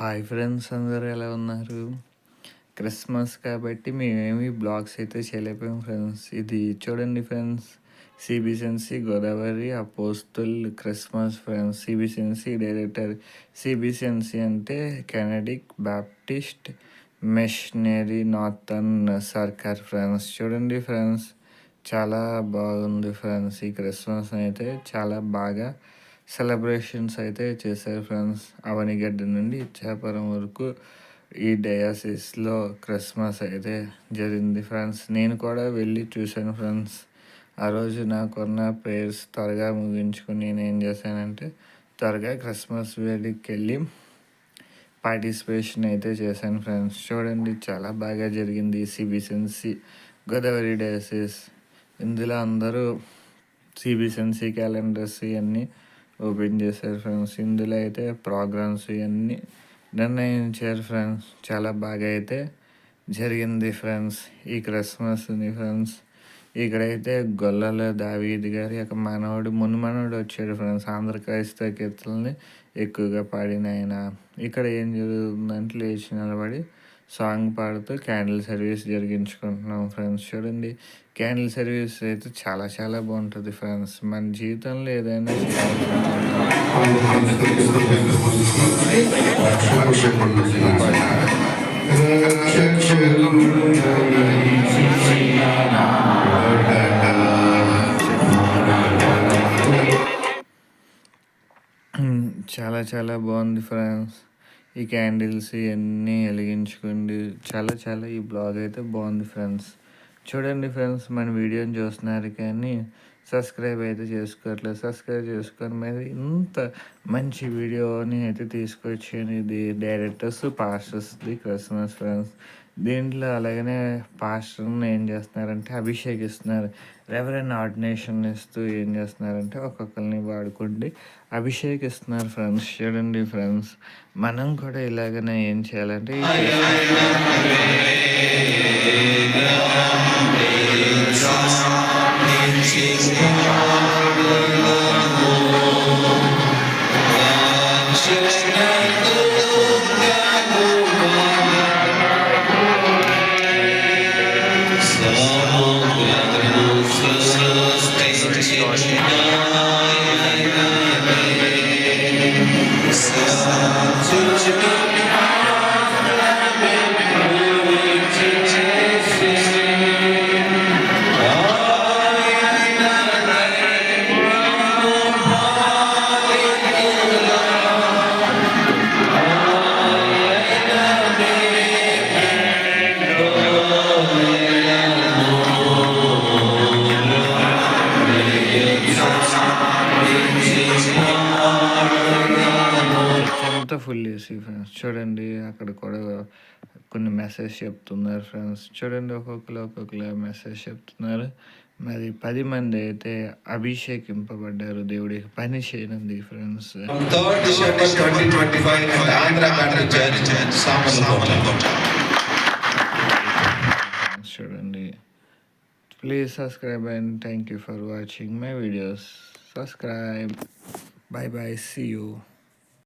Hi friends, అందరూ ఎలా ఉన్నారు? క్రిస్మస్ కాబట్టి మేమేమి బ్లాగ్స్ అయితే చేయలేకపోయాం ఫ్రెండ్స్. ఇది చూడండి friends, సిబిసిఎన్సి Godavari apostle Christmas friends. సిబిసిఎన్సి director. సిబిసిఎన్సి అంటే కెనడిక్ బాప్టిస్ట్ మిషనరీ నార్థన్ సర్కార్ ఫ్రెండ్స్. చూడండి ఫ్రెండ్స్, చాలా బాగుంది ఫ్రెండ్స్. ఈ క్రిస్మస్ అయితే చాలా బాగా సెలబ్రేషన్స్ అయితే చేశారు ఫ్రెండ్స్. అవనిగడ్డ నుండి ఇచ్చాపురం వరకు ఈ డయాసిస్లో క్రిస్మస్ అయితే జరిగింది ఫ్రెండ్స్. నేను కూడా వెళ్ళి చూశాను ఫ్రెండ్స్. ఆ రోజు నాకున్న ప్రేయర్స్ త్వరగా ముగించుకొని నేను ఏం చేశానంటే త్వరగా క్రిస్మస్ వేదికకి వెళ్ళి పార్టిసిపేషన్ అయితే చేశాను ఫ్రెండ్స్. చూడండి, చాలా బాగా జరిగింది సిబిసిఎన్సి గోదావరి డయాసిస్. ఇందులో అందరూ సిబిసిఎన్సి క్యాలెండర్స్ ఇవన్నీ ఓపెన్ చేశారు ఫ్రెండ్స్. ఇందులో అయితే ప్రోగ్రామ్స్ ఇవన్నీ నిర్ణయించారు ఫ్రెండ్స్. చాలా బాగా అయితే జరిగింది ఫ్రెండ్స్ ఈ క్రిస్మస్ని ఫ్రెండ్స్. ఇక్కడైతే గొల్లల దావీద్ గారి ఒక మున్మనోడు వచ్చాడు ఫ్రెండ్స్. ఆంధ్ర క్రైస్తవ కీర్తనల్ని ఎక్కువగా పాడిన ఆయన. ఇక్కడ ఏం జరుగుతుందంటే లేచి నిలబడి సాంగ్ పాడుతూ క్యాండిల్ సర్వీస్ జరిగించుకుంటున్నాం ఫ్రెండ్స్. చూడండి, క్యాండిల్ సర్వీస్ అయితే చాలా చాలా బాగుంటుంది ఫ్రెండ్స్. మన జీవితంలో ఏదైనా చాలా చాలా బాగుంది ఫ్రెండ్స్. ఈ క్యాండిల్స్ ఇవన్నీ వెలిగించుకోండి. చాలా చాలా ఈ బ్లాగ్ అయితే బాగుంది ఫ్రెండ్స్. చూడండి ఫ్రెండ్స్, మన వీడియోని చూస్తున్నారు కానీ సబ్స్క్రైబ్ అయితే చేసుకోవట్లేదు. సబ్స్క్రైబ్ చేసుకొని మరి ఇంత మంచి వీడియోని అయితే తీసుకొచ్చాను. ఇది డైరెక్టర్స్ పాస్టర్స్ది క్రిస్మస్ ఫ్రెండ్స్. దీంట్లో అలాగనే పాస్టర్ని ఏం చేస్తున్నారంటే అభిషేకిస్తున్నారు. రెవరెండ్ ఆర్డినేషన్ ఇస్తూ ఏం చేస్తున్నారంటే ఒక్కొక్కరిని వాడుకుంటే అభిషేకిస్తున్నారు ఫ్రెండ్స్. చూడండి ఫ్రెండ్స్, మనం కూడా ఇలాగనే ఏం చేయాలంటే అంతా ఫుల్ చేసి ఫ్రెండ్స్. చూడండి, అక్కడ కూడా కొన్ని మెసేజ్ చెప్తున్నారు ఫ్రెండ్స్. చూడండి, ఒక్కొక్కరు మెసేజ్ చెప్తున్నారు. మరి 10 మంది అయితే అభిషేకింపబడ్డారు. దేవుడికి పని చేయనుంది ఫ్రెండ్స్. చూడండి, please subscribe and thank you for watching my videos. Subscribe. Bye bye. See you.